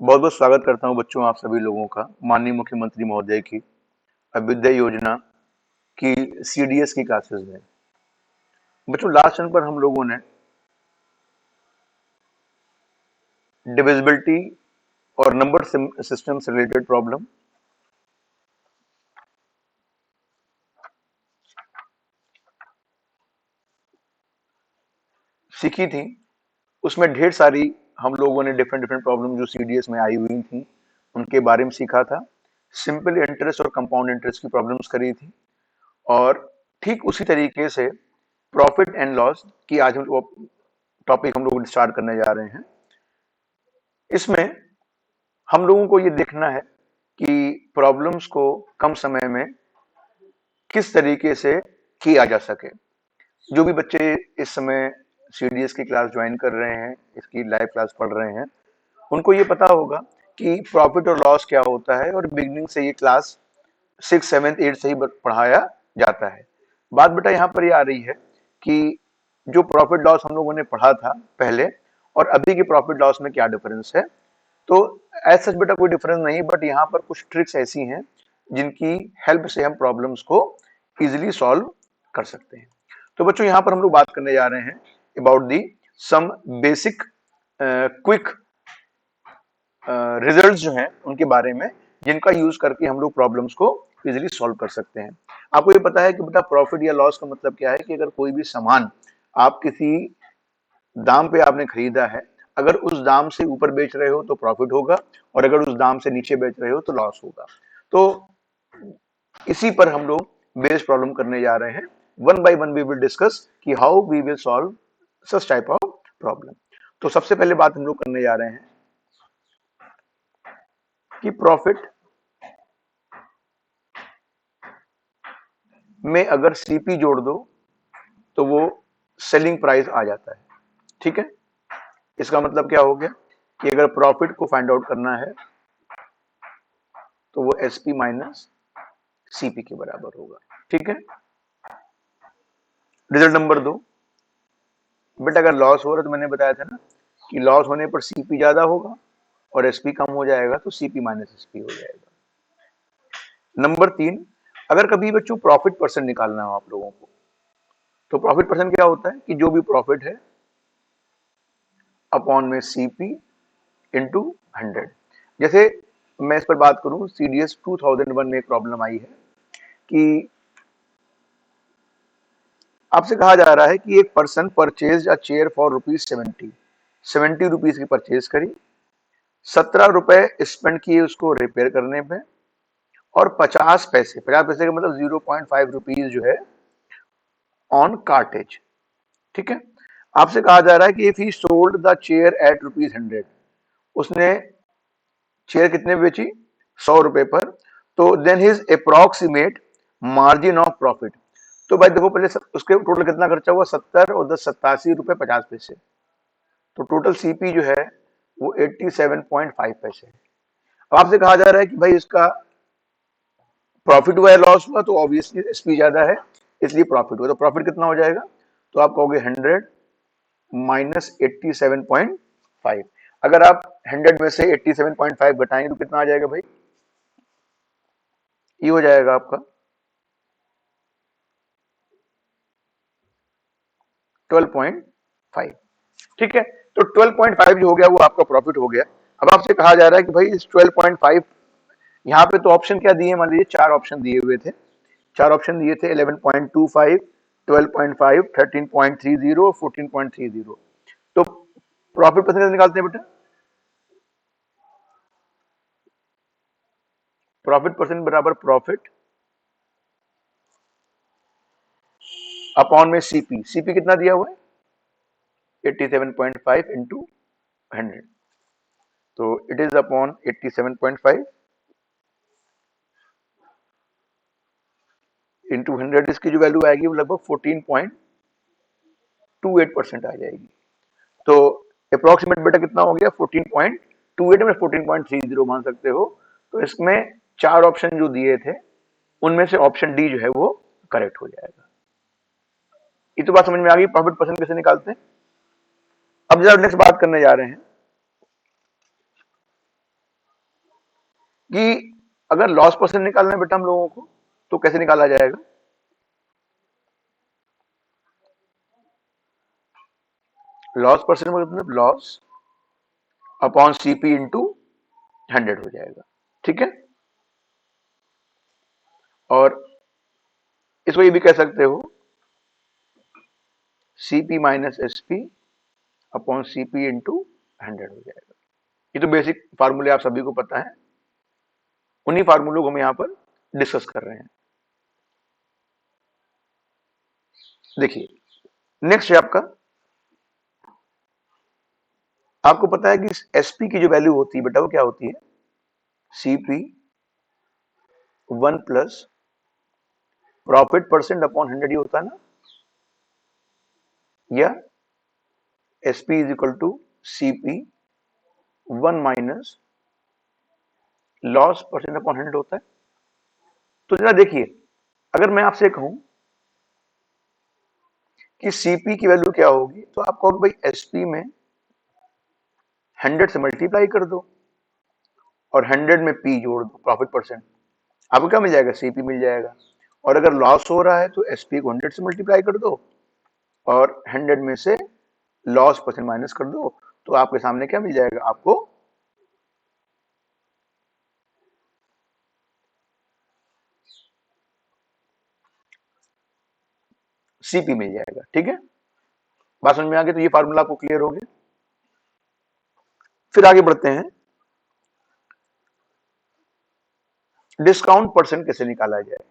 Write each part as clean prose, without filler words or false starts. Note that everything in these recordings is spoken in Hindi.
बहुत बहुत स्वागत करता हूं बच्चों आप सभी लोगों का माननीय मुख्यमंत्री महोदय की अभ्युदय योजना की सीडीएस की क्लासेस में। बच्चों लास्ट टर्म पर हम लोगों ने डिविजिबिलिटी और नंबर सिस्टम से रिलेटेड प्रॉब्लम सीखी थी। उसमें ढेर सारी हम लोगों ने डिफरेंट डिफरेंट प्रॉब्लम जो सीडीएस में आई हुई थी उनके बारे में सीखा था। सिंपल इंटरेस्ट और कंपाउंड इंटरेस्ट की प्रॉब्लम्स करी थी और ठीक उसी तरीके से प्रॉफिट एंड लॉस की आज हम टॉपिक हम लोग स्टार्ट करने जा रहे हैं। इसमें हम लोगों को ये देखना है कि प्रॉब्लम्स को कम समय में किस तरीके से किया जा सके। जो भी बच्चे इस समय सीडीएस की क्लास ज्वाइन कर रहे हैं, इसकी लाइव क्लास पढ़ रहे हैं, उनको ये पता होगा कि प्रॉफिट और लॉस क्या होता है और बिगनिंग से ये क्लास 6, 7, 8 से ही पढ़ाया जाता है। बात बेटा यहाँ पर ये आ रही है कि जो प्रॉफिट लॉस हम लोगों ने पढ़ा था पहले और अभी के प्रॉफिट लॉस में क्या डिफरेंस है। तो एज सच बेटा कोई डिफरेंस नहीं, बट यहाँ पर कुछ ट्रिक्स ऐसी हैं जिनकी हेल्प से हम प्रॉब्लम्स को इजीली सॉल्व कर सकते हैं। तो बच्चों यहाँ पर हम लोग बात करने जा रहे हैं about the some basic quick results जो हैं उनके बारे में, जिनका यूज करके हम लोग प्रॉब्लम्स को इजीली सॉल्व कर सकते हैं। आपको ये पता है कि बेटा प्रॉफिट या लॉस का मतलब क्या है कि अगर कोई भी सामान आप किसी दाम पे आपने खरीदा है, अगर उस दाम से ऊपर बेच रहे हो तो प्रॉफिट होगा और अगर उस दाम से नीचे बेच रहे हो तो लॉस होगा। तो इसी पर हम लोग बेस प्रॉब्लम करने जा रहे हैं। One by one we will discuss कि how we will solve such type of problem. तो सबसे पहले बात हम लोग करने जा रहे हैं कि प्रॉफिट में अगर सीपी जोड़ दो तो वो सेलिंग प्राइस आ जाता है। ठीक है, इसका मतलब क्या हो गया कि अगर प्रॉफिट को फाइंड आउट करना है तो वो एसपी माइनस सीपी के बराबर होगा। ठीक है, रिजल्ट नंबर 2, बेटा अगर लॉस हो रहा है तो मैंने बताया था ना कि लॉस होने पर सीपी ज्यादा होगा और एसपी कम हो जाएगा तो सीपी माइनस एसपी हो जाएगा। नंबर 3, अगर कभी बच्चों प्रॉफिट परसेंट निकालना हो आप लोगों को, तो प्रॉफिट परसेंट क्या होता है कि जो भी प्रॉफिट है अपॉन में सीपी इंटू 100। जैसे मैं इस पर बात करूं, सीडीएस 2001 में एक प्रॉब्लम आई है कि आपसे कहा जा रहा है कि एक person purchase a chair for ₹70, 70 rupees की परचेज करी, 17 रुपए स्पेंड किए उसको रिपेयर करने पे और 50 पैसे, 50 पैसे का मतलब 0.5 रुपीज जो है ऑन कार्टेज। ठीक है, आपसे कहा जा रहा है कि if he sold the chair at ₹100, उसने चेयर कितने में बेची, 100 रुपए पर, तो then his approximate margin of profit. तो भाई देखो पहले उसके टोटल कितना खर्चा हुआ, 70 और 10 87 रुपए 50 पैसे, तो टोटल सीपी जो है वो 87.5 पैसे है। अब आपसे कहा जा रहा है कि भाई इसका प्रॉफिट हुआ है लॉस हुआ, तो ऑब्वियसली एसपी ज्यादा है इसलिए प्रॉफिट हुआ, तो प्रॉफिट कितना हो जाएगा, तो आप कहोगे 100 माइनस 87.5। अगर आप 100 में से 87.5 घटाएंगे तो कितना आ जाएगा भाई, ये हो जाएगा आपका 12.5। ठीक है, तो 12.5 जो हो गया वो आपका प्रॉफिट हो गया। अब आपसे कहा जा रहा है कि भाई इस 12.5, यहाँ पे तो ऑप्शन क्या दिए, मान लीजिए 4 ऑप्शन दिए हुए थे, 4 ऑप्शन दिए थे 11.25, 12.5, 13.30, 14.30। तो प्रॉफिट परसेंटेज निकालते हैं बेटा, प्रॉफिट परसेंट बराबर प्रॉफिट अपॉन में सीपी, सीपी कितना दिया हुआ है 87.5 इंटू 100, तो इट इज अपॉन 87.5 इंटू 100, इसकी जो वैल्यू आएगी वो लगभग 14.28% आ जाएगी। तो अप्रोक्सीमेट बेटा कितना हो गया 14.28 में 14.30 मान सकते हो। तो इसमें 4 ऑप्शन जो दिए थे उनमें से ऑप्शन डी जो है वो करेक्ट हो जाएगा। ये तो बात समझ में आ गई प्रॉफिट परसेंट कैसे निकालते हैं। अब जरा नेक्स्ट बात करने जा रहे हैं कि अगर लॉस परसेंट निकालना है बेटा हम लोगों को, तो कैसे निकाला जाएगा? लॉस परसेंट मतलब लॉस अपॉन सीपी इंटू 100 हो जाएगा, ठीक है। और इसको ये भी कह सकते हो CP minus SP upon CP into 100 हो जाएगा। ये तो बेसिक फार्मूले आप सभी को पता है, उन्हीं फार्मूलों को हम यहाँ पर डिस्कस कर रहे हैं। देखिए नेक्स्ट है आपको पता है कि एसपी की जो वैल्यू होती है बेटा वो क्या होती है? CP 1 plus profit percent upon 100 ही होता है ना, या SP is equal to CP 1 minus loss percent upon 100 होता है। तो जरा देखिए, अगर मैं आपसे कहूं कि सीपी की वैल्यू क्या होगी, तो आप कहोगे भाई एसपी में 100 से मल्टीप्लाई कर दो और 100 में पी जोड़ दो प्रॉफिट परसेंट, आपको क्या मिल जाएगा? सीपी मिल जाएगा। और अगर लॉस हो रहा है तो एसपी को 100 से मल्टीप्लाई कर दो और 100 में से लॉस परसेंट माइनस कर दो, तो आपके सामने क्या मिल जाएगा? आपको सीपी मिल जाएगा, ठीक है। बात समझ में आ गई? तो ये फार्मूला आपको क्लियर हो गया। फिर आगे बढ़ते हैं, डिस्काउंट परसेंट कैसे निकाला जाए?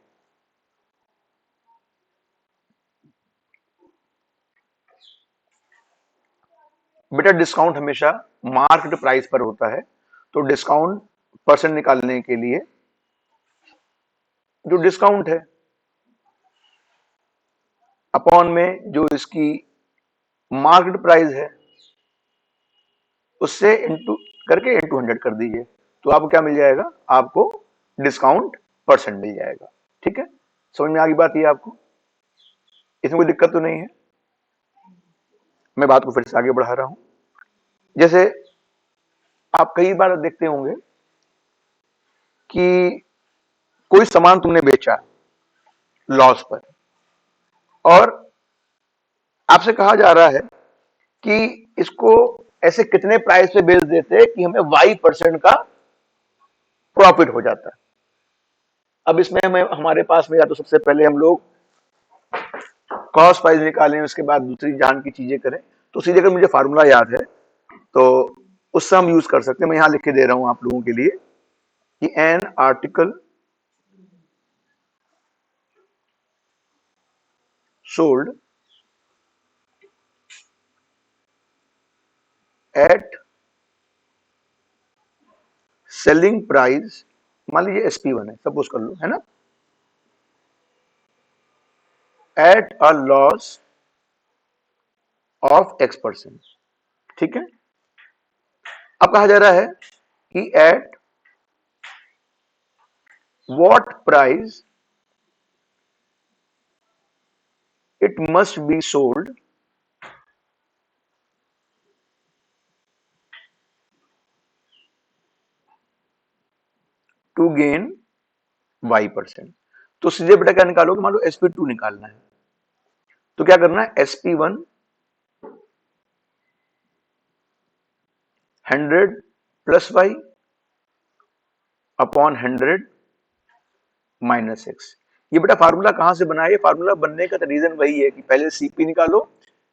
बेटा डिस्काउंट हमेशा मार्केट प्राइस पर होता है, तो डिस्काउंट परसेंट निकालने के लिए जो डिस्काउंट है अपॉन में जो इसकी मार्केट प्राइस है उससे इंटू करके इंटू 100 कर दीजिए, तो आपको क्या मिल जाएगा? आपको डिस्काउंट परसेंट मिल जाएगा, ठीक है। समझ में आ गई बात? ये आपको इसमें कोई दिक्कत तो नहीं है? मैं बात को फिर से आगे बढ़ा रहा हूं। जैसे आप कई बार देखते होंगे कि कोई सामान तुमने बेचा लॉस पर, और आपसे कहा जा रहा है कि इसको ऐसे कितने प्राइस पे बेच देते कि हमें वाई परसेंट का प्रॉफिट हो जाता है। अब इसमें हमें हमारे पास में या तो सबसे पहले हम लोग कॉस्ट प्राइस निकालें, उसके बाद दूसरी जान की चीजें करें। तो सीधे अगर मुझे फार्मूला याद है तो उससे हम यूज कर सकते हैं। मैं यहां लिख के दे रहा हूं आप लोगों के लिए कि an article sold at selling price, मान लीजिए SP1 है, सपोज कर लो, है ना, at a loss of X%, ठीक है। अब कहा जा रहा है कि at what price it must be sold to gain Y%। तो सीधे बेटा क्या निकालोगे? मान लो SP2 निकालना है, तो क्या करना है? SP1 100 plus Y upon 100 minus X. ये बेटा फार्मूला कहां से बना है? ये फार्मूला बनने का रीजन वही है कि पहले सीपी निकालो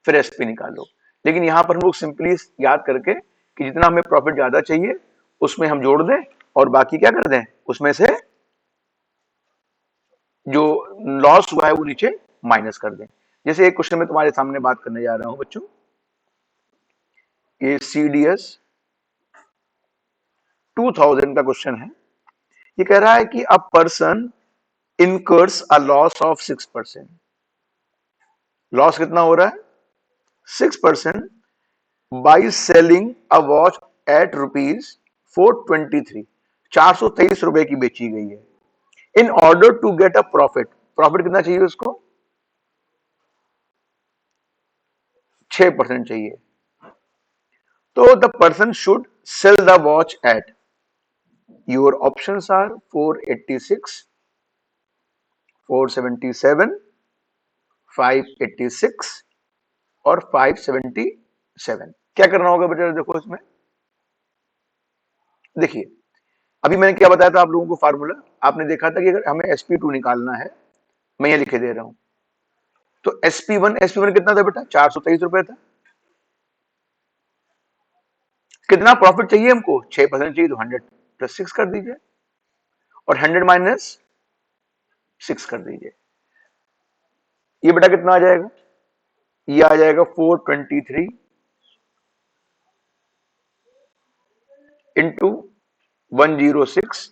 फिर एसपी निकालो, लेकिन यहां पर हम लोग सिंपली याद करके कि जितना हमें प्रॉफिट ज्यादा चाहिए उसमें हम जोड़ दें और बाकी क्या कर दें, उसमें से जो लॉस हुआ है वो नीचे माइनस कर दें। जैसे एक क्वेश्चन में तुम्हारे सामने बात करने जा रहा हूं बच्चों, ये CDS 2000 का क्वेश्चन है। ये कह रहा है कि a person incurs a loss of 6%। Loss कितना हो रहा है? 6% by selling a watch at rupees 423, 423 रुपए की बेची गई है। In order to get a profit, profit कितना चाहिए उसको? 6% चाहिए। तो the person should sell the watch at, your options are 486, 477, 586 और 577। क्या करना होगा बेटा? देखो इसमें देखिए, अभी मैंने क्या बताया था आप लोगों को फार्मूला। आपने देखा था कि अगर हमें sp2 निकालना है, मैं ये लिखे दे रहा हूं, तो sp1 कितना था बेटा? 423 रुपए था। कितना प्रॉफिट चाहिए हमको? 6% चाहिए, तो 100 + 6 कर दीजिए, और 100 - 6 कर दीजिए। ये बेटा कितना आ जाएगा? ये आ जाएगा 423 इंटू 106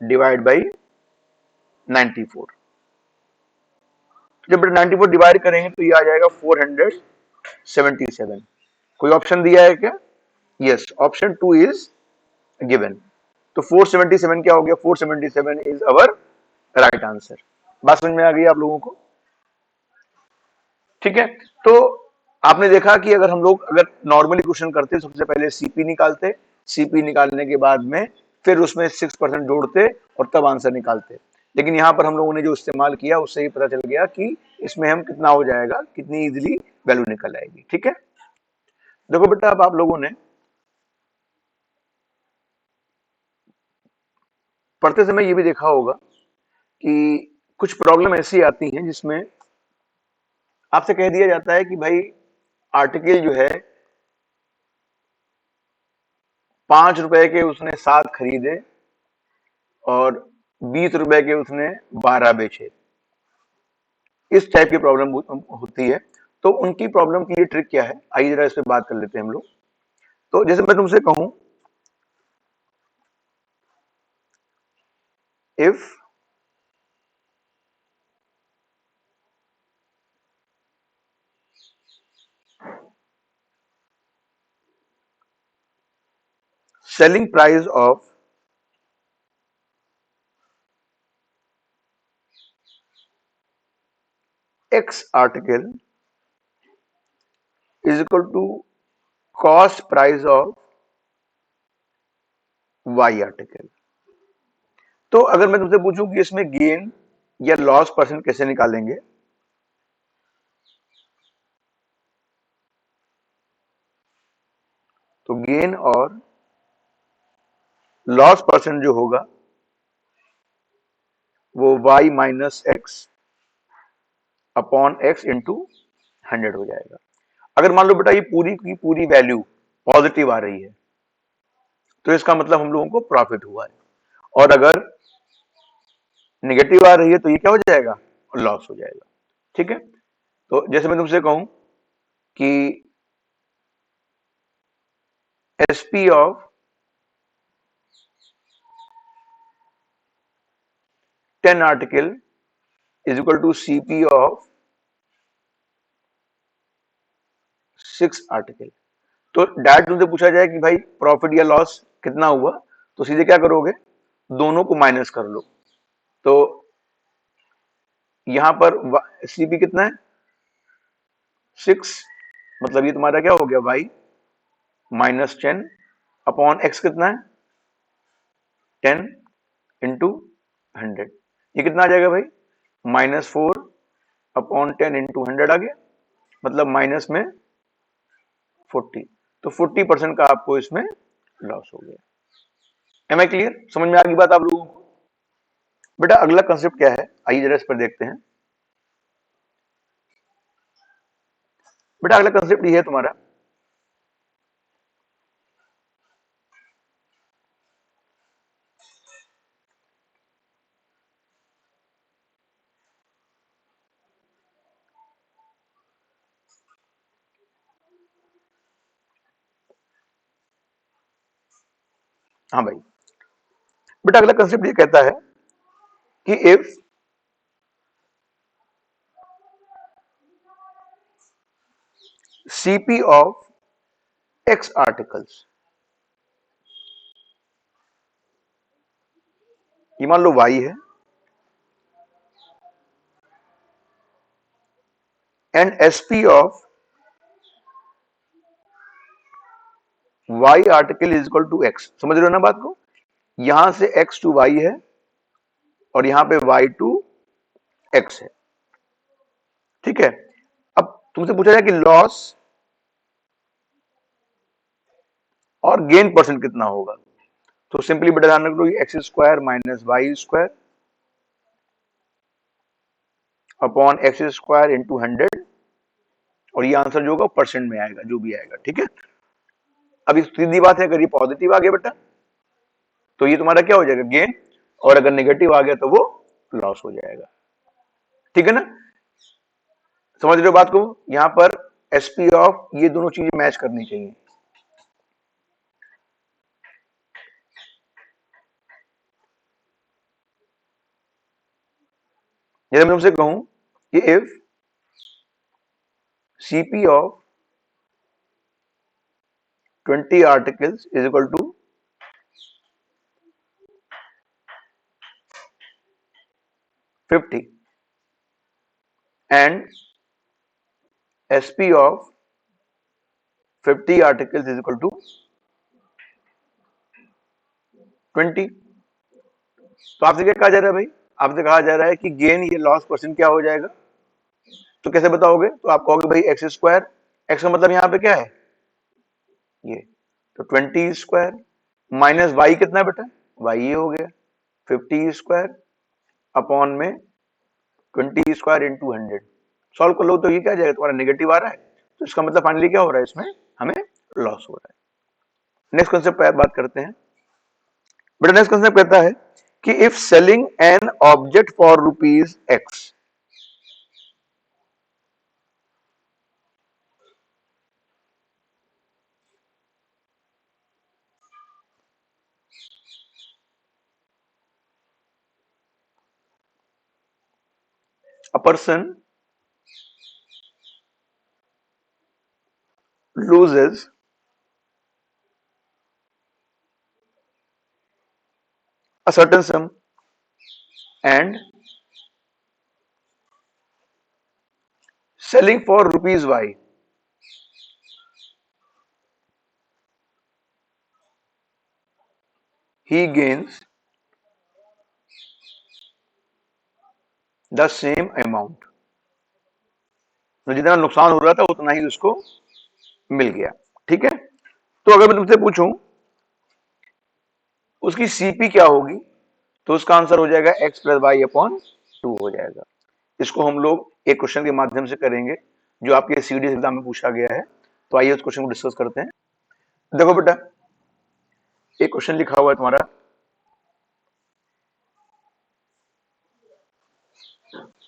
डिवाइड बाई 94। जब 94 डिवाइड करेंगे तो ये आ जाएगा 477। कोई ऑप्शन दिया है क्या? Yes, option 2 is given. तो 477 क्या हो गया? 477 इज अवर राइट आंसर। बात समझ में आ गई आप लोगों को? ठीक है। तो आपने देखा कि अगर हम लोग अगर नॉर्मली क्वेश्चन करते, सबसे पहले सीपी निकालते, सीपी निकालने के बाद में फिर उसमें 6% जोड़ते और तब आंसर निकालते। लेकिन यहाँ पर हम लोगों ने जो इस्तेमाल किया उससे ही पता चल गया कि इसमें हम कितना हो जाएगा, कितनी इजीली वैल्यू निकल आएगी। ठीक है। देखो बेटा, अब आप लोगों ने पढ़ते समय ये भी देखा होगा कि कुछ प्रॉब्लम ऐसी आती हैं जिसमें आपसे कह दिया जाता है कि भाई आर्टिकल जो है 5 रुपए के उसने 7 खरीदे और 20 रुपए के उसने 12 बेचे। इस टाइप की प्रॉब्लम होती है। तो उनकी प्रॉब्लम की ये ट्रिक क्या है, आइए जरा इस पे बात कर लेते हैं हम लोग। तो जैसे मैं तुमसे कहूं, if selling price of X article is equal to cost price of Y article. तो अगर मैं तुमसे पूछूं कि इसमें गेन या लॉस परसेंट कैसे निकालेंगे, तो गेन और लॉस परसेंट जो होगा वो y minus x upon x into 100 हो जाएगा। अगर मान लो बेटा ये पूरी की पूरी वैल्यू पॉजिटिव आ रही है तो इसका मतलब हम लोगों को प्रॉफिट हुआ है, और अगर नेगेटिव आ रही है तो ये क्या हो जाएगा? लॉस हो जाएगा। ठीक है। तो जैसे मैं तुमसे कहूं कि SP of 10 article is equal to CP of 6 article. तो डायरेक्ट तुमसे पूछा जाए कि भाई प्रॉफिट या लॉस कितना हुआ, तो सीधे क्या करोगे? दोनों को माइनस कर लो। तो यहां पर सीपी कितना है? 6, मतलब ये तुम्हारा क्या हो गया? वाई माइनस 10 अपॉन एक्स कितना है? 10 इंटू 100। ये कितना आ जाएगा भाई? -4 अपॉन 10 इंटू 100 आ गया, मतलब माइनस में 40। तो 40% का आपको इसमें लॉस हो गया। Am I clear? समझ में आ गई बात आप लोगों को? बेटा अगला कंसेप्ट क्या है, आइए जरा इस पर देखते हैं। बेटा अगला कंसेप्ट ये है तुम्हारा, हाँ भाई, बेटा अगला कंसेप्ट ये कहता है कि if CP of X articles, ये मान लो वाई है, and SP of Y article is equal to X, समझ रहे हो ना बात को? यहां से एक्स टू वाई है और यहां पे वाई टू एक्स है, ठीक है। अब तुमसे पूछा जाए कि लॉस और गेन परसेंट कितना होगा, तो सिंपली बेटा ध्यान रख लो, X square minus Y square upon X square into 100, और ये आंसर जो होगा परसेंट में आएगा, जो भी आएगा, ठीक है। अब इस सीधी बात है, अगर ये पॉजिटिव आ गया बेटा तो ये तुम्हारा क्या हो जाएगा, गेन, और अगर नेगेटिव आ गया तो वो लॉस हो जाएगा, ठीक है ना। समझ रहे हो बात को? यहां पर एसपी ऑफ ये दोनों चीजें मैच करनी चाहिए। जैसे मैं तुमसे कहूं कि if CP of 20 articles is equal to 50 and SP of 50 articles is equal to 20, तो आपसे क्या कहा जा रहा है भाई? आपसे कहा जा रहा है कि गेन ये लॉस परसेंट क्या हो जाएगा, तो कैसे बताओगे? तो आप कहोगे भाई एक्स स्क्वायर, एक्स का मतलब यहाँ पे क्या है, ये, तो 20 स्क्वायर माइनस वाई कितना है बेटा, वाई ये हो गया 50 स्क्वायर अपॉन में 20 स्क्वायर इंटू 100, सॉल्व कर लो तो ये क्या आ जाएगा, तुम्हारा नेगेटिव आ रहा है, तो इसका मतलब फाइनली क्या हो रहा है, इसमें हमें लॉस हो रहा है। नेक्स्ट कॉन्सेप्ट पे बात करते हैं बेटा। नेक्स्ट कॉन्सेप्ट कहता है कि if selling an object for rupees x, a person loses a certain sum and selling for rupees y, he gains the same amount, तो जितना नुकसान हो रहा था उतना ही उसको मिल गया, ठीक है। तो अगर मैं तुमसे पूछूं उसकी सीपी क्या होगी, तो उसका आंसर हो जाएगा एक्स प्लस वाई अपॉन 2 हो जाएगा। इसको हम लोग एक क्वेश्चन के माध्यम से करेंगे जो आपके सीडीएस एग्जाम में पूछा गया है, तो आइए उस क्वेश्चन को डिस्कस करते हैं। देखो बेटा, एक क्वेश्चन लिखा हुआ है तुम्हारा,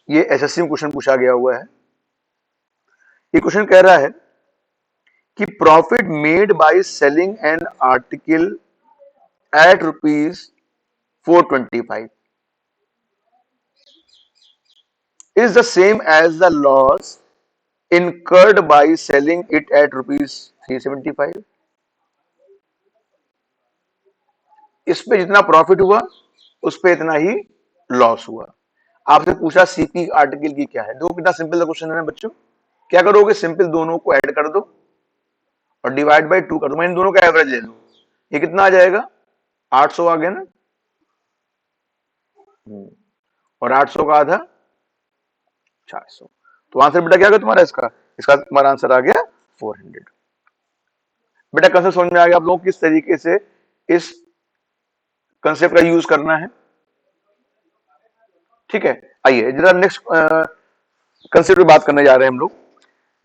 ये एसएससी में क्वेश्चन पूछा गया हुआ है। ये क्वेश्चन कह रहा है कि profit made by selling an article at rupees 425 is the same as the loss incurred by selling it at rupees 375। इस पे जितना प्रॉफिट हुआ उस पे इतना ही लॉस हुआ। आपसे पूछा सीपी आर्टिकल की क्या है, देखो कितना सिंपल क्वेश्चन है ना बच्चों। क्या करोगे, सिंपल दोनों को ऐड कर दो और डिवाइड बाय 2 कर दो, मैं इन दोनों का एवरेज ले लूं, ये कितना आ जाएगा, 800 आ गया ना, और 800 का आधा 400, तो आंसर बेटा क्या आ गया तुम्हारा, इसका इसका तुम्हारा आंसर आ गया 400। बेटा कंसेप्ट समझ में आ गया आप लोगों को किस तरीके से इस कंसेप्ट का यूज करना है, ठीक है। आइए जरा नेक्स्ट कंसेप्ट पे बात करने जा रहे हैं हम लोग।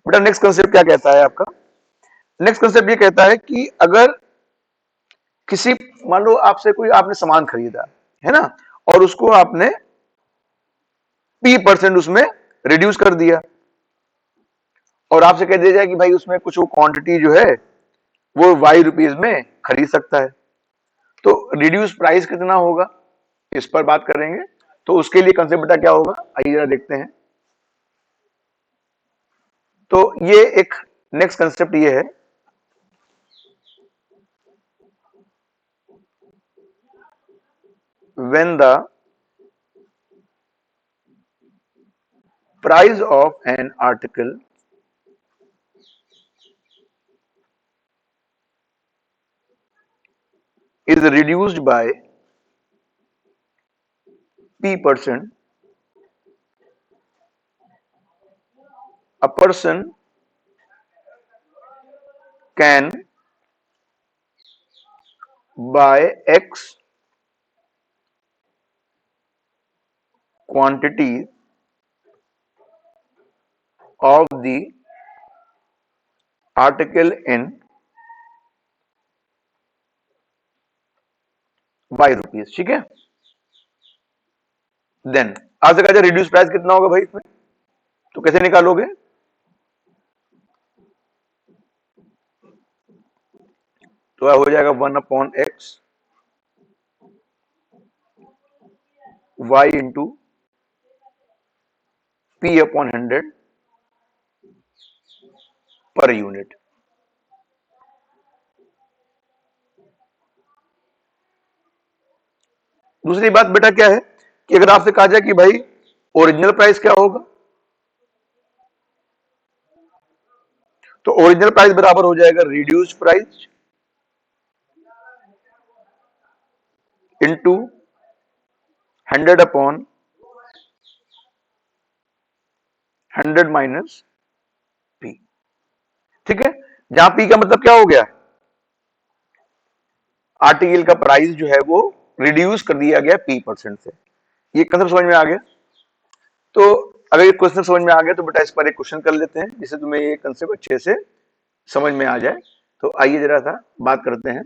बेटा नेक्स्ट कंसेप्ट क्या कहता है आपका, नेक्स्ट कंसेप्ट ये कहता है कि अगर किसी, मान लो आपसे कोई, आपने सामान खरीदा है ना, और उसको आपने P% उसमें रिड्यूस कर दिया, और आपसे कह दिया जाए कि भाई उसमें कुछ वो क्वांटिटी जो है वो वाई रुपीज में खरीद सकता है, तो रिड्यूस प्राइस कितना होगा, इस पर बात करेंगे। तो उसके लिए कंसेप्ट बेटा क्या होगा, आइए जरा देखते हैं। तो ये एक नेक्स्ट कंसेप्ट ये है, when the price of an article is reduced by p%, a person can buy X quantity of the article in Y rupees, ठीक है। देन आज तक रिड्यूस प्राइस कितना होगा भाई इसमें, तो कैसे निकालोगे, तो हो जाएगा 1/x y into p/100 per unit. दूसरी बात बेटा क्या है कि अगर आपसे कहा जाए कि भाई ओरिजिनल प्राइस क्या होगा, तो ओरिजिनल प्राइस बराबर हो जाएगा reduce price into 100/100 minus P, ठीक है। जहां पी का मतलब क्या हो गया, आर्टिकल का प्राइस जो है वो रिड्यूस कर दिया गया p% से। ये कंसेप्ट समझ में आ गया। तो अगर ये क्वेश्चन समझ में आ गया तो बेटा इस पर एक क्वेश्चन कर लेते हैं जिससे तुम्हें ये कंसेप्ट अच्छे से समझ में आ जाए। तो आइए जरा सा बात करते हैं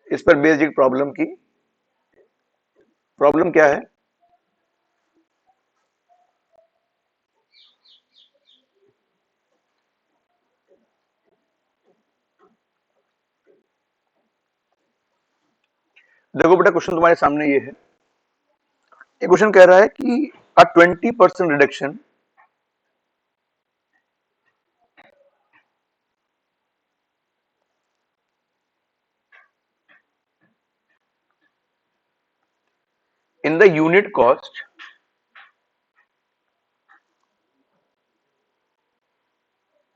इस पर बेसिक प्रॉब्लम की। प्रॉब्लम क्या है, देखो बेटा क्वेश्चन तुम्हारे सामने ये है। ये क्वेश्चन कह रहा है कि a 20% reduction in the unit cost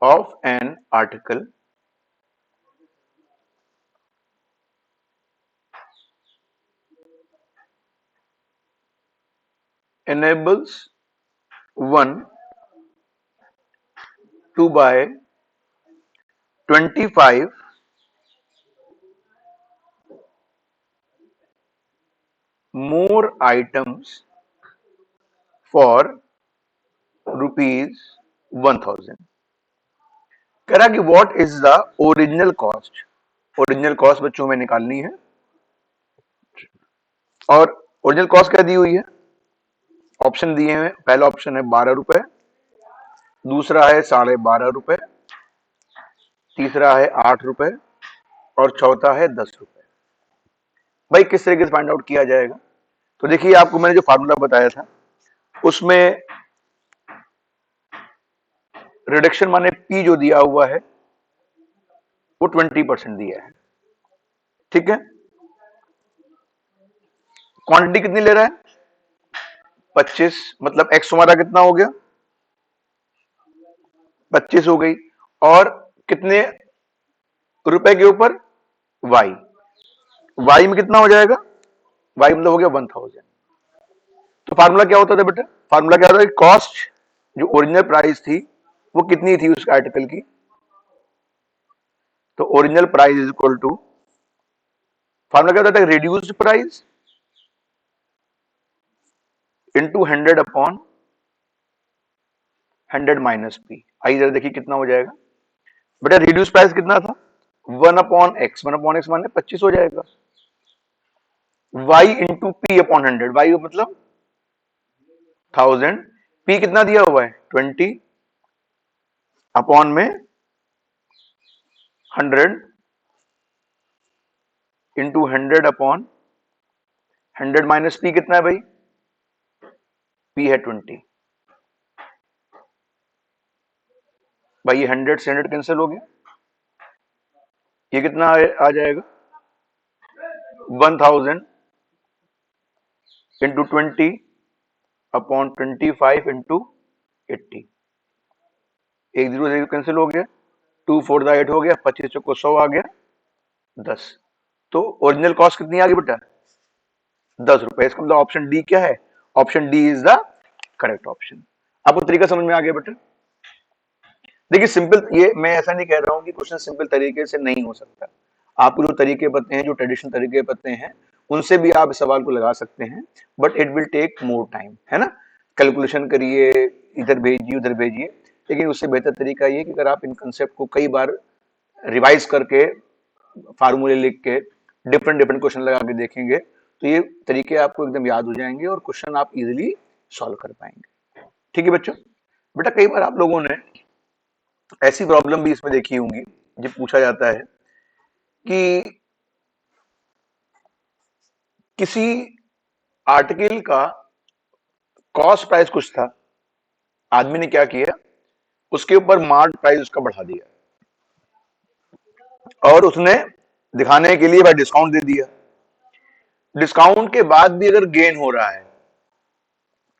of an article enables one to buy 25 more items for ₹1000। कह रहा कि what is the original cost. Original cost बच्चों में निकालनी है, और ओरिजिनल कॉस्ट क्या दी हुई है, ऑप्शन दिए हैं। पहला ऑप्शन है 12 रुपए, दूसरा है 12.5 रुपए, तीसरा है 8 रुपए और चौथा है 10 रुपए। भाई किस तरीके से फाइंड आउट किया जाएगा, तो देखिए आपको मैंने जो फार्मूला बताया था उसमें रिडक्शन माने पी जो दिया हुआ है वो 20% दिया है, ठीक है। क्वांटिटी कितनी ले रहा है, 25, मतलब एक्स हमारा कितना हो गया, 25 हो गई, और कितने रुपए के ऊपर, वाई। वाई में कितना हो जाएगा, वाई मतलब हो गया 1000। तो फार्मूला क्या होता था बेटा, फार्मूला क्या होता है, कॉस्ट जो ओरिजिनल प्राइस थी वो कितनी थी उस आर्टिकल की, तो original price is equal to, formula क्या होता है, reduced price into 100/100 minus P. आइए जरा देखिए कितना हो जाएगा बेटा, रिड्यूस प्राइस कितना था 1/x, 1/x माने 25 हो जाएगा, y इंटू p/100, y मतलब 1000, p कितना दिया हुआ है 20 अपॉन में 100 इंटू 100/100 माइनस p कितना है भाई, p है 20। भाई ये 100 से 100 कैंसिल हो गया, ये कितना आ जाएगा 1000 इंटू 20/25 इंटू 80। एक जीरो कैंसिल हो गया, 2 4 8 हो गया, 25 चौको 100 आ गया, 10। तो ओरिजिनल कॉस्ट कितनी आ गई बेटा? 10 रुपए। इसका मतलब ऑप्शन डी क्या है? Option D is the correct option. आपको तरीका समझ में आ गया बेटा? देखिए सिंपल, ये मैं ऐसा नहीं कह रहा हूं कि क्वेश्चन सिंपल तरीके से नहीं हो सकता। आपको जो तरीके पते हैं, जो ट्रेडिशनल तरीके पते हैं, उनसे भी आप इस सवाल को लगा सकते हैं, but it will take more time, है ना? कैलकुलेशन करिए, इधर भेजिए उधर भेजिए, लेकिन उससे बेहतर तरीका ये कि अगर आप इन कंसेप्ट को कई बार रिवाइज करके, फार्मूले लिख के, डिफरेंट डिफरेंट क्वेश्चन लगा के देखेंगे, तो ये तरीके आपको एकदम याद हो जाएंगे और क्वेश्चन आप इजिली सॉल्व कर पाएंगे। ठीक है बच्चों? बेटा कई बार आप लोगों ने ऐसी प्रॉब्लम भी इसमें देखी होंगी, जो पूछा जाता है कि किसी आर्टिकल का कॉस्ट प्राइस कुछ था, आदमी ने क्या किया, उसके ऊपर मार्क प्राइस उसका बढ़ा दिया और उसने दिखाने के लिए भाई डिस्काउंट दे दिया। डिस्काउंट के बाद भी अगर गेन हो रहा है,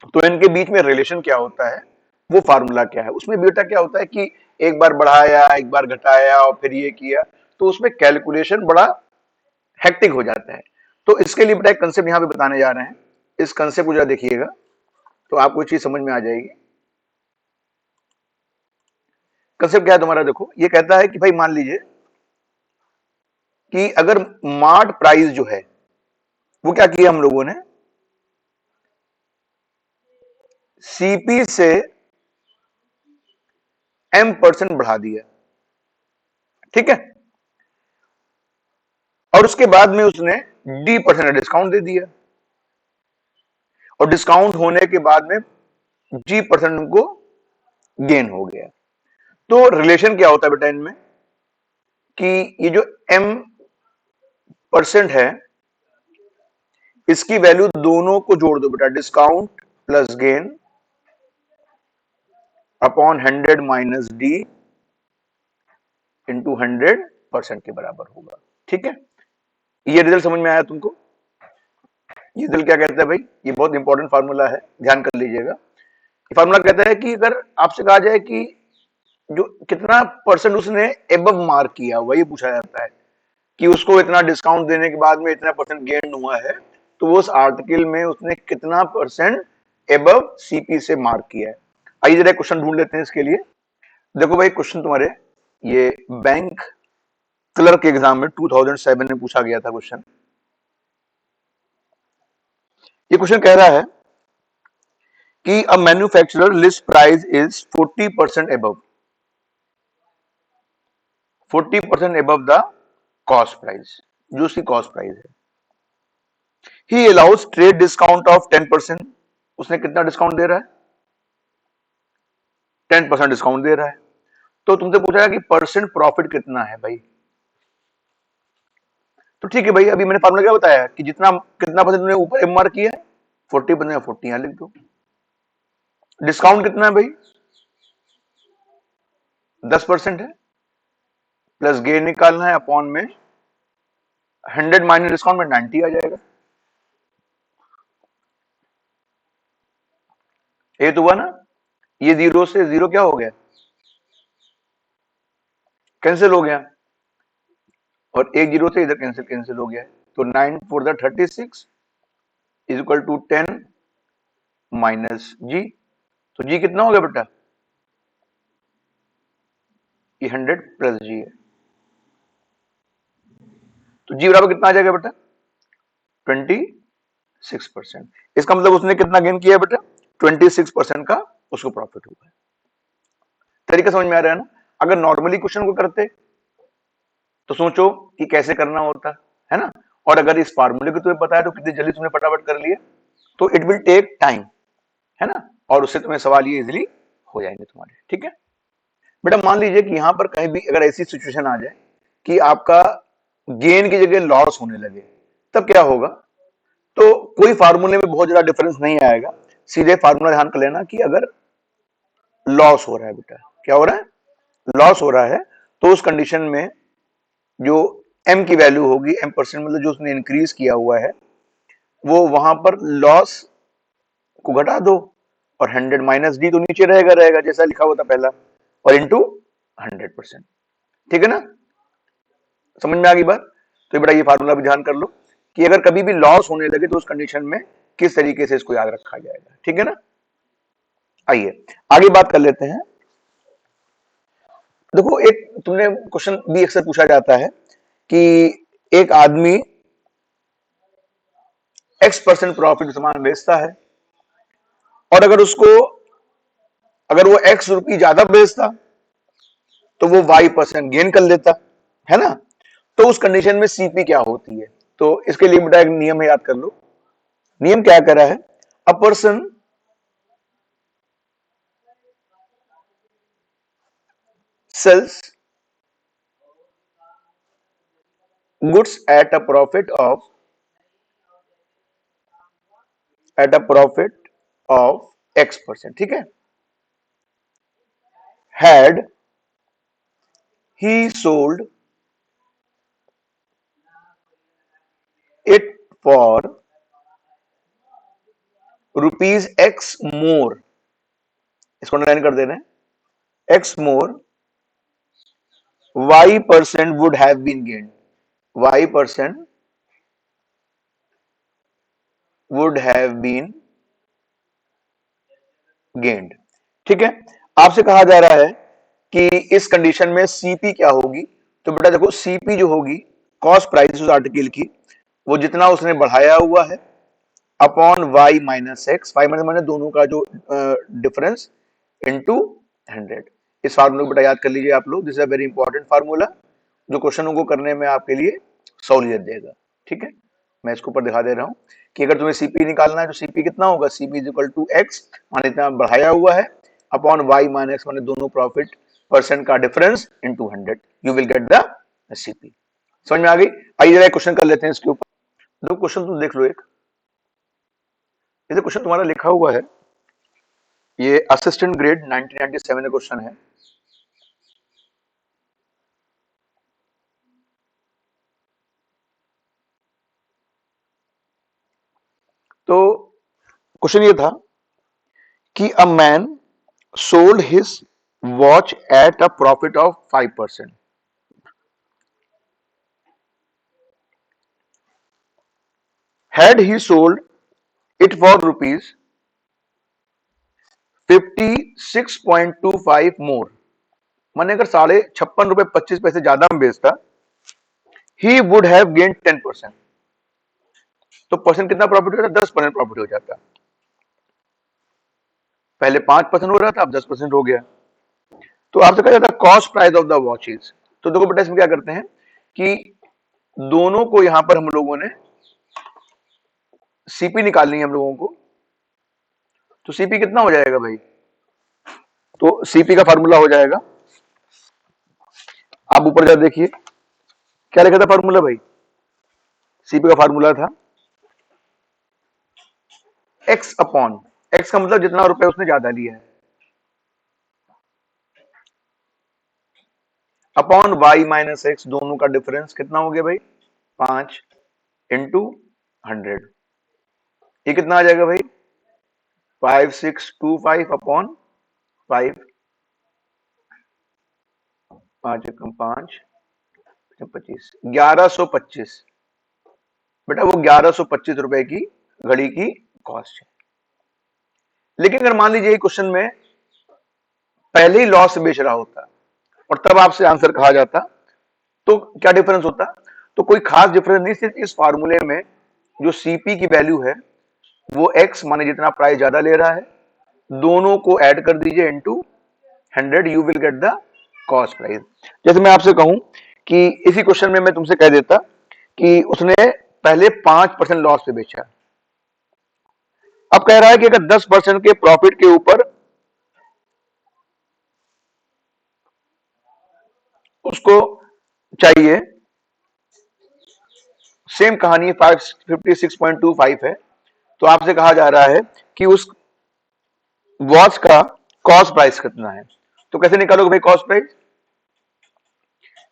तो इनके बीच में रिलेशन क्या होता है, वो फार्मूला क्या है? उसमें बेटा क्या होता है कि एक बार बढ़ाया, एक बार घटाया और फिर ये किया, तो उसमें कैलकुलेशन बड़ा हेक्टिक हो जाता है। तो इसके लिए बेटा एक कंसेप्ट यहां पे बताने जा रहे हैं। इस कंसेप्ट को जरा देखिएगा तो आपको चीज समझ में आ जाएगी। कंसेप्ट क्या है तुम्हारा? देखो, ये कहता है कि भाई मान लीजिए कि अगर मार्ट प्राइस जो है, वो क्या किया हम लोगों ने, सीपी से M% बढ़ा दिया, ठीक है? और उसके बाद में उसने D% डिस्काउंट दे दिया, और डिस्काउंट होने के बाद में G% उनको गेन हो गया। तो रिलेशन क्या होता है बेटा इनमें कि ये जो M% है, इसकी वैल्यू दोनों को जोड़ दो बेटा, discount plus gain upon 100 minus D into 100% के बराबर होगा। ठीक है? ये रिजल्ट समझ में आया तुमको? ये रिजल्ट क्या कहता है भाई? ये बहुत इंपॉर्टेंट फार्मूला है, ध्यान कर लीजिएगा। ये फार्मूला कहता है कि अगर आपसे कहा जाए कि जो कितना परसेंट उसने एबव मार्क किया, वही पूछा जाता है कि उसको इतना डिस्काउंट देने के बाद में इतना परसेंट गेन हुआ है, तो वो उस आर्टिकल में उसने कितना परसेंट एबव सीपी से मार्क किया है। आइए जरा क्वेश्चन ढूंढ लेते हैं इसके लिए। देखो भाई, क्वेश्चन तुम्हारे ये बैंक क्लर्क एग्जाम में 2007 में पूछा गया था क्वेश्चन। ये क्वेश्चन कह रहा है कि a manufacturer list price is 40% above, 40% above the cost price, जो उसकी कॉस्ट प्राइस है। ही अलाउज ट्रेड डिस्काउंट ऑफ 10%, उसने कितना डिस्काउंट दे रहा है? 10% डिस्काउंट दे रहा है। तो तुमसे पूछा है कि परसेंट प्रॉफिट कितना है भाई? तो ठीक है भाई, अभी मैंने फार्मूला क्या बताया कि जितना कितना परसेंट तुमने ऊपर एमआर किया है, 40%, 40 यहां लिख दो। डिस्काउंट कितना है भाई? 10% है, प्लस गेन निकालना है अपॉन में 100 माइनस डिस्काउंट में 90 आ जाएगा। ये तो हुआ ना? ये जीरो से जीरो क्या हो गया? कैंसिल हो गया, और एक जीरो से इधर कैंसिल कैंसिल हो गया। तो 9 4 the 36 is equal to 10 minus G. तो जी कितना हो गया बेटा? ये 100 प्लस जी है। तो जी बराबर कितना आ जाएगा बेटा? 26%। इसका मतलब उसने कितना गेन किया बेटा? 26% का उसको प्रॉफिट हुआ है। तरीका समझ में आ रहा है ना? अगर नॉर्मली क्वेश्चन को करते तो सोचो कि कैसे करना होता है ना, और अगर इस फार्मूले को तुम्हें पता है तो कितनी जल्दी तुमने फटाफट कर लिया। तो इट विल टेक टाइम, है ना, और उससे तुम्हें सवाल ये इजिली हो जाएंगे तुम्हारे। ठीक है बेटा? मान लीजिए कि यहां पर कहीं भी अगर ऐसी सिचुएशन आ जाए कि आपका गेन की जगह लॉस होने लगे, तब क्या होगा? तो कोई फार्मूले में बहुत ज्यादा डिफरेंस नहीं आएगा। सीधे फार्मूला ध्यान कर लेना कि अगर लॉस हो रहा है बेटा, क्या हो रहा है? लॉस हो रहा है, तो उस कंडीशन में जो एम की वैल्यू होगी, M% मतलब जो उसने इंक्रीज किया हुआ है, वो वहां पर लॉस को घटा दो, और 100 माइनस डी तो नीचे रहेगा रहेगा जैसा लिखा हुआ था पहला, और इंटू 100%। ठीक है ना? समझ में आ गई बात? तो बेटा ये फार्मूला भी ध्यान कर लो कि अगर कभी भी लॉस होने लगे तो उस कंडीशन में किस तरीके से इसको याद रखा जाएगा, ठीक है ना। आइए आगे बात कर लेते हैं। देखो एक तुमने क्वेश्चन भी अक्सर पूछा जाता है कि एक आदमी X% प्रॉफिट सामान बेचता है और अगर वो X रुपये ज्यादा बेचता तो वो Y% गेन कर लेता है ना। तो उस कंडीशन में सीपी क्या होती है, तो इसके लिए बेटा एक नियम है, याद कर लो। नियम क्या कह रहा है, a person sells goods at a profit of X%, ठीक है। Had he sold it for ₹X more, इसको अंडरलाइन कर दे रहे हैं, X more, Y% would have been gained, Y% would have been gained, ठीक है। आपसे कहा जा रहा है कि इस कंडीशन में सीपी क्या होगी, तो बेटा देखो सीपी जो होगी कॉस्ट प्राइस उस आर्टिकल की, वो जितना उसने बढ़ाया हुआ है upon Y minus X, Y minus minus दोनों का जो डिफरेंस इनटू 100। इस फार्मूला को बेटा याद कर लीजिए आप लोग, this is a very important formula जो क्वेश्चनों को करने में आपके लिए सहूलियत देगा, ठीक है। मैं इसको ऊपर दिखा दे रहा हूं कि अगर तुम्हें सीपी निकालना है तो सीपी कितना होगा, CP is equal to X माने इतना बढ़ाया हुआ है अपॉन वाई माइनस एक्स माने दोनों प्रॉफिट परसेंट का difference into 100, you will get the CP. समझ में आ गई। आइए जरा क्वेश्चन कर लेते हैं इसके ऊपर। दो क्वेश्चन तुम देख लो, एक ये क्वेश्चन तुम्हारा लिखा हुआ है, ये असिस्टेंट ग्रेड 1997 का क्वेश्चन है। तो क्वेश्चन ये था कि a man sold his watch eight a profit of 5%। Had he sold it for ₹56.25 मोर, माने अगर ₹56.25 ज्यादा में बेचता, ही वुड हैव गेन 10%, तो परसेंट कितना प्रॉफिट हो जाता, 10% प्रॉफिट हो जाता। पहले 5% हो रहा था, अब 10% हो गया। तो आपसे कहा जाता है cost price of the watches, तो देखो बेटा इसमें क्या करते हैं कि दोनों को यहां पर हम लोगों ने सीपी निकालनी है हम लोगों को, तो सीपी कितना हो जाएगा भाई, तो सीपी का फार्मूला हो जाएगा, आप ऊपर जा देखिए क्या लिखा था फार्मूला भाई, सीपी का फार्मूला था एक्स अपॉन, एक्स का मतलब जितना रुपए उसने ज्यादा लिया है, अपॉन वाई माइनस एक्स, दोनों का डिफरेंस कितना हो गया भाई 5 इंटू 100, ये कितना आ जाएगा भाई 5625 अपॉन 5, 5 एकम 5 25, 1125, बेटा वो 1125 रुपए की घड़ी की कॉस्ट है। लेकिन अगर मान लीजिए क्वेश्चन में पहले ही लॉस बेच रहा होता और तब आपसे आंसर कहा जाता, तो क्या डिफरेंस होता, तो कोई खास डिफरेंस नहीं, सिर्फ इस फार्मूले में जो सीपी की वैल्यू है वो एक्स माने जितना प्राइस ज्यादा ले रहा है, दोनों को ऐड कर दीजिए into 100, you will get the cost price. जैसे मैं आपसे कहूं कि इसी क्वेश्चन में मैं तुमसे कह देता कि उसने पहले 5% लॉस पे बेचा, अब कह रहा है कि अगर 10% के प्रॉफिट के ऊपर उसको चाहिए, सेम कहानी 56.25 है, तो आपसे कहा जा रहा है कि उस वॉच का कॉस्ट प्राइस कितना है, तो कैसे निकालोगे भाई कॉस्ट प्राइस,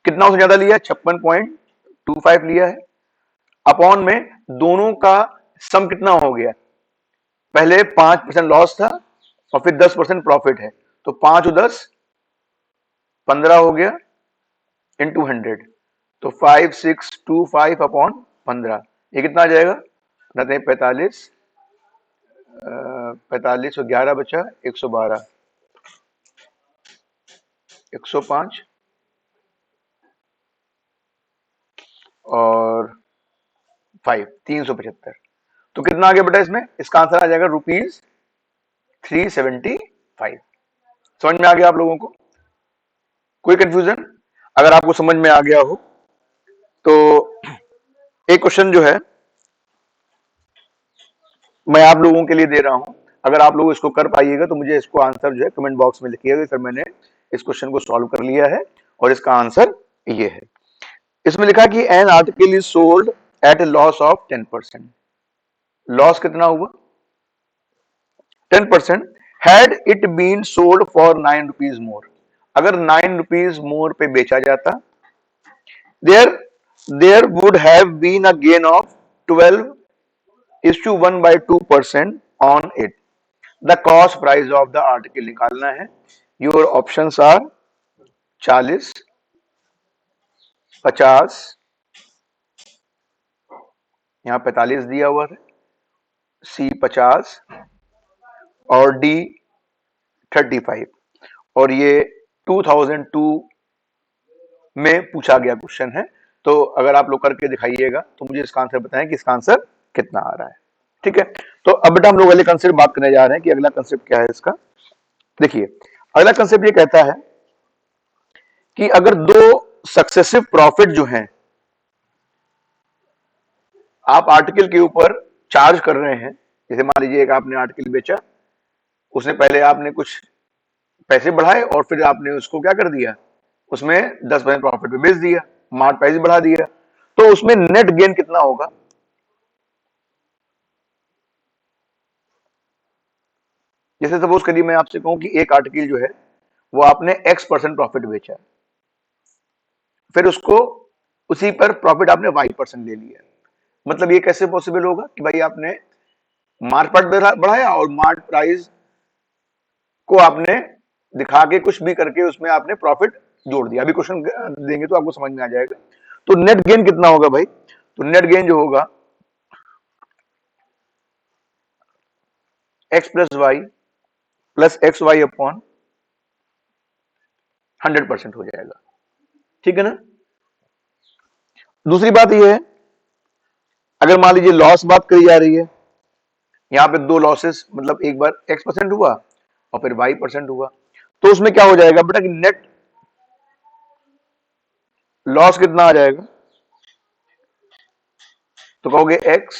कितना उसने ज्यादा लिया 56.25 लिया है, अपॉन में दोनों का सम कितना हो गया, पहले 5% लॉस था और फिर 10% प्रॉफिट है, तो 5 और 10 15 हो गया इनटू 100, तो 5625 अपॉन 15, ये कितना आ जाएगा? बताते हैं 45, 45 और 11 बचा 112, 105 और 5, 375। तो कितना आ गया बेटा इसमें? इसका आंसर आ जाएगा ₹375। समझ में आ गया आप लोगों को? कोई कंफ्यूजन? अगर आपको समझ में आ गया हो तो एक क्वेश्चन जो है मैं आप लोगों के लिए दे रहा हूं, अगर आप लोग इसको कर पाइएगा तो मुझे इसको आंसर जो है कमेंट बॉक्स में लिखिएगा सर मैंने इस क्वेश्चन को सॉल्व कर लिया है और इसका आंसर ये है। इसमें लिखा कि an article is sold at a loss of 10%। Loss कितना हुआ? 10%। Had it been sold for 9 rupees more, अगर 9 रुपीज मोर पे बेचा जाता, there there would have been a gain of 12:1/2% on इट। The cost price of the article निकालना है। योर ऑप्शंस आर 40, 50, यहां 45 दिया हुआ है, सी 50 और डी 35, और ये 2002 में पूछा गया क्वेश्चन है। तो अगर आप लोग करके दिखाइएगा तो मुझे इसका आंसर बताएं कि इसका आंसर कितना आ रहा है। ठीक है, तो अब बेटा हम लोग अगले कंसेप्ट बात करने जा रहे हैं कि अगला कंसेप्ट क्या है इसका। देखिए अगला कंसेप्ट ये कहता है कि अगर दो सक्सेसिव प्रॉफिट जो हैं आप आर्टिकल के ऊपर चार्ज कर रहे हैं, जैसे मान लीजिए एक आपने आर्टिकल बेचा, उसने पहले आपने कुछ पैसे बढ़ाए और फिर आपने उसको क्या कर दिया, उसमें 10% प्रॉफिट पे बेच दिया, मार्ट प्राइस बढ़ा दिया, तो उसमें नेट गेन कितना होगा? जैसे सपोज करिए मैं आपसे कहूं कि एक आर्टिकल जो है वो आपने x% प्रॉफिट बेचा, फिर उसको उसी पर प्रॉफिट आपने y% ले लिया, मतलब ये कैसे पॉसिबल होगा कि भाई आपने मार्क प्राइस बढ़ाया और मार्ट प्राइस को आपने दिखा के कुछ भी करके उसमें आपने प्रॉफिट जोड़ दिया। अभी क्वेश्चन देंगे तो आपको समझ में आ जाएगा। तो नेट गेन कितना होगा भाई? तो नेट गेन जो होगा x plus Y plus X Y upon 100% हो जाएगा। ठीक है ना? दूसरी बात यह है, अगर मान लीजिए लॉस बात करी जा रही है, यहां पे दो लॉसेस, मतलब एक बार x% हुआ और फिर y% हुआ, तो उसमें क्या हो जाएगा बेटा कि नेट लॉस कितना आ जाएगा? तो कहोगे x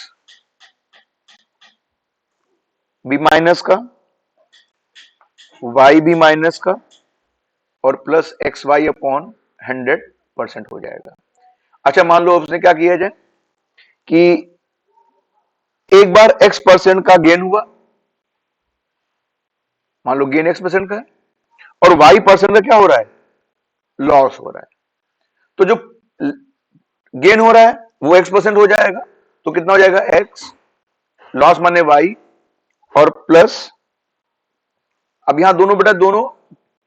भी माइनस का, y भी माइनस का और प्लस एक्स वाई अपॉन 100% हो जाएगा। अच्छा मान लो उसने क्या किया जाए कि एक बार x% का गेन हुआ, मान लो गेन x% का है, और y% का क्या हो रहा है? लॉस हो रहा है। तो जो गेन हो रहा है वो x% हो जाएगा, तो कितना हो जाएगा? x लॉस माने y और प्लस, अब यहां दोनों बेटा दोनों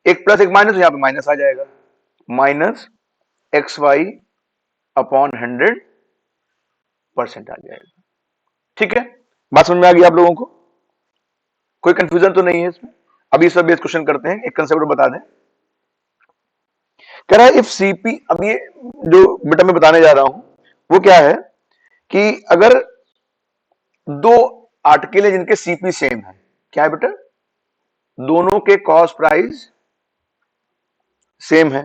एक प्लस एक माइनस, यहां पे माइनस आ जाएगा, माइनस एक्स वाई अपॉन 100% आ जाएगा। ठीक है, बात समझ में आ गई आप लोगों को? कोई कंफ्यूजन तो नहीं है इसमें? अभी सब बेस क्वेश्चन करते हैं, एक कंसेप्ट बता दें। कह रहा है इफ सीपी, अब ये जो बेटा मैं बताने जा रहा हूं वो क्या है कि अगर दो आर्टिकल है जिनके सीपी सेम है, क्या है बेटा? दोनों के कॉस्ट प्राइस सेम है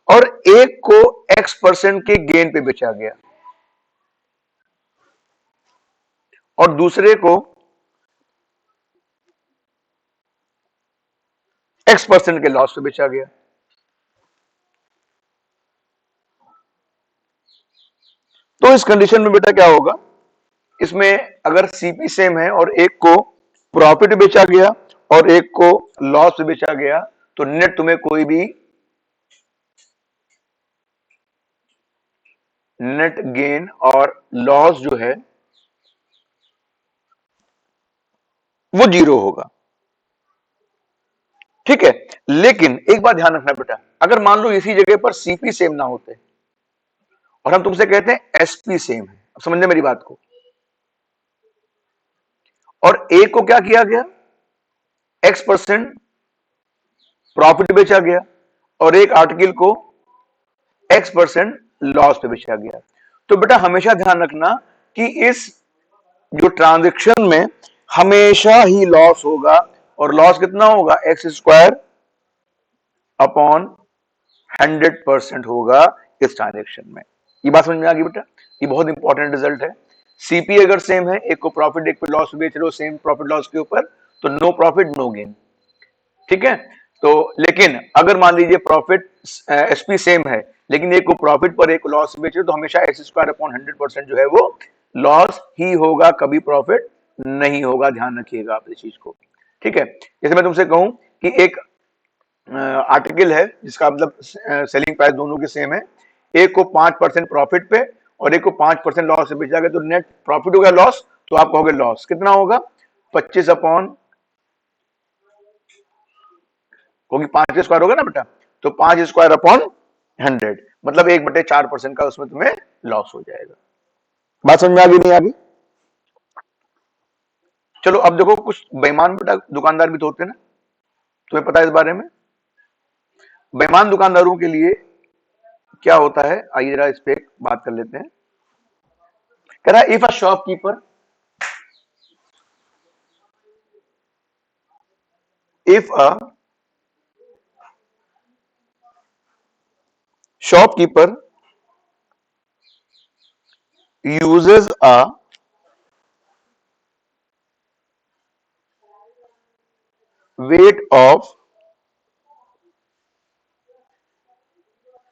और एक को x% के गेन पे बेचा गया और दूसरे को x% के लॉस पे बेचा गया, तो इस कंडीशन में बेटा क्या होगा? इसमें अगर सीपी सेम है और एक को प्रॉफिट बेचा गया और एक को लॉस बेचा गया, तो नेट तुम्हें कोई भी नेट गेन और लॉस जो है वो जीरो होगा। ठीक है, लेकिन एक बात ध्यान रखना बेटा, अगर मान लो इसी जगह पर सीपी सेम ना होते, और हम तुमसे कहते हैं एसपी सेम है। अब समझने मेरी बात को। और ए को क्या किया गया, X% प्रॉफिट बेचा गया और एक आर्टिकल को X% लॉस पे बेचा गया। तो बेटा हमेशा ध्यान रखना कि इस जो ट्रांजेक्शन में हमेशा ही लॉस होगा, और लॉस कितना होगा, X² अपॉन 100% होगा इस ट्रांजेक्शन में। ये बात समझ में आ गई बेटा, ये बहुत इंपॉर्टेंट रिजल्ट है। सीपी अगर सेम है, एक को प्रॉफिट एक पे लॉस बेच रहे हो सेम प्रॉफिट लॉस के ऊपर, तो नो प्रॉफिट नो गेन, ठीक है। तो लेकिन अगर मान लीजिए प्रॉफिट एसपी सेम है, लेकिन एक को प्रॉफिट पर एक को लॉस बेच रहे हो, तो हमेशा X² अपॉन 100% जो है वो लॉस ही होगा, कभी प्रॉफिट नहीं होगा। ध्यान रखिएगा आप इस चीज को, ठीक है। जैसे मैं तुमसे कहूं कि एक आर्टिकल है जिसका मतलब सेलिंग प्राइस दोनों के सेम है, एक को 5% प्रॉफिट पे और एक को 5% लॉस से बेचा गया, तो नेट प्रॉफिट हो गया लॉस, तो आप कहोगे लॉस कितना होगा, 25 अपॉन, क्योंकि 5 स्क्वायर होगा ना बेटा, तो 5 स्क्वायर अपॉन 100, मतलब 1/4% का उसमें तुम्हें लॉस हो जाएगा। बात समझ में आ गई नहीं आ गई? चलो अब देखो, कुछ बेईमान बेटा दुकानदार भी तो होते हैं ना, तुम्हें पता है इस बारे में। बेईमान दुकानदारों के लिए क्या होता है, आइए जरा इस पे बात कर लेते हैं। कह रहा है if a shopkeeper, if a shopkeeper uses a weight of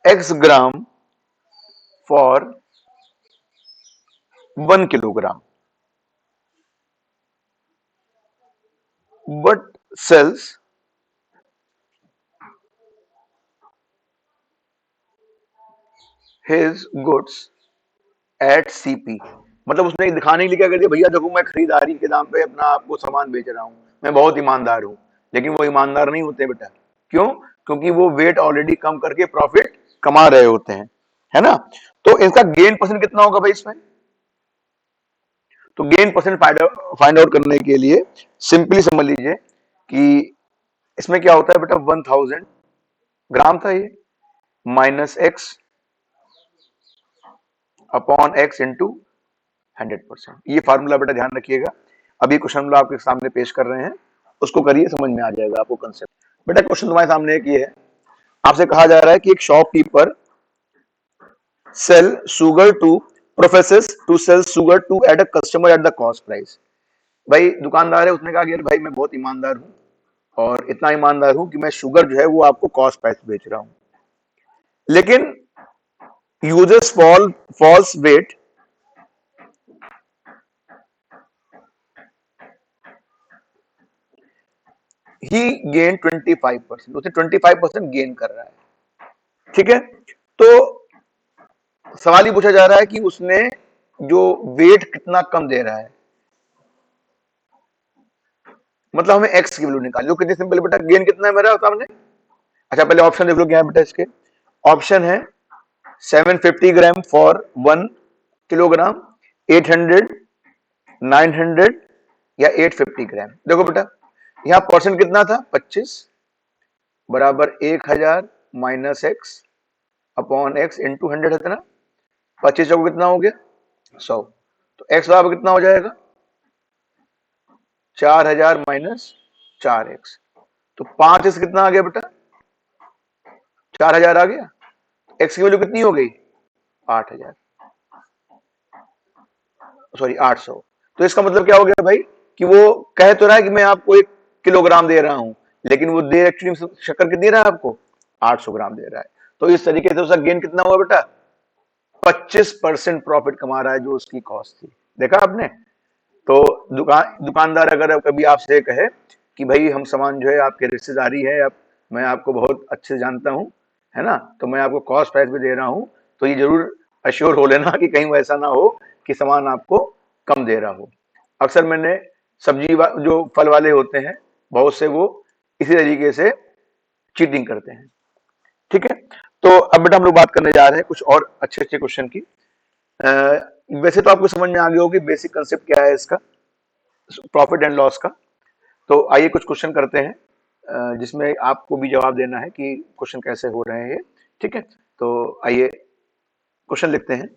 X gram for 1 kilogram but sells his goods at CP, मतलब उसने दिखाने के लिए क्या कर दिया, भैया देखो मैं खरीदारी के दाम पे अपना आपको सामान बेच रहा हूं, मैं बहुत ईमानदार हूं। लेकिन वो ईमानदार नहीं होते बेटा, क्यों, क्योंकि वो वेट ऑलरेडी कम करके प्रॉफिट कमा रहे होते हैं, है ना। तो इनका गेन परसेंट कितना होगा भाई इसमें, तो गेन परसेंट फाइंड आउट करने के लिए सिंपली समझ लीजिए कि इसमें क्या होता है बेटा, 1000 ग्राम था ये, minus x upon x into 100%, ये फार्मूला बेटा ध्यान रखिएगा। अभी क्वेश्चन हम लोग आपके सामने पेश कर रहे हैं, उसको करिए, समझ में आ जाएगा आपको कंसेप्ट। बेटा क्वेश्चन तुम्हारे सामने एक ये है, आपसे कहा जा रहा है कि एक shopkeeper sell sugar to professes to sell sugar to at a customer at the cost price. भाई दुकानदार है, उसने कहा कि भाई मैं बहुत ईमानदार हूं और इतना ईमानदार हूं कि मैं शुगर जो है वो आपको कॉस्ट प्राइस बेच रहा हूं, लेकिन यूजर्स फॉल्स वेट ही गेन 25%, उसे 25% गेन कर रहा है, ठीक है। तो सवाल ये पूछा जा रहा है कि उसने जो वेट कितना कम दे रहा है, मतलब हमें एक्स की वैल्यू निकाल लो, कितनी सिंपल बेटा, गेन कितना है मेरा सामने। अच्छा पहले ऑप्शन देख लो क्या है बेटा इसके। ऑप्शन है 750 ग्राम फॉर 1 किलोग्राम, 800, 900 या 850 ग्राम। देखो बेटा यहां परसेंट कितना था, 25 बराबर 1000 minus x upon x into 100 है ना, 25 को कितना हो गया 100, तो एक्स बराबर कितना हो जाएगा 4000 माइनस 4x, तो 5x कितना आ गया बेटा 4000 आ गया, एक्स की वैल्यू कितनी हो गई 8000, सॉरी 800। तो इसका मतलब क्या हो गया भाई कि वो कह तो रहा है कि मैं आपको 1 किलोग्राम दे रहा हूं, लेकिन वो दे एक्चुअली शक्कर कितनी रहा है आपको 800 ग्राम दे रहा है। तो इस तरीके से उसका गेन कितना हुआ बेटा, 25% प्रॉफिट कमा रहा है जो उसकी कॉस्ट थी। देखा आपने। तो दुकानदार अगर कभी आपसे कहे कि भाई हम सामान जो है आपके रिश्तेदारी है, अब मैं आपको बहुत अच्छे से जानता हूं, है ना, तो मैं आपको कॉस्ट प्राइस भी दे रहा हूं, तो ये जरूर अश्योर हो लेना कि कहीं वैसा ना हो कि सामान आपको कम दे रहा हो। अक्सर मैंने जो फल वाले होते हैं बहुत से, वो इसी तरीके से चीटिंग करते हैं, ठीक है। तो अब बेटा हम लोग बात करने जा रहे हैं कुछ और अच्छे अच्छे क्वेश्चन की। अ, वैसे तो आपको समझ में आ गया होगा कि बेसिक कंसेप्ट क्या है इसका, प्रॉफिट एंड लॉस का। तो आइए कुछ क्वेश्चन करते हैं जिसमें आपको भी जवाब देना है कि क्वेश्चन कैसे हो रहे हैं ये। ठीक है, तो आइए क्वेश्चन लिखते हैं।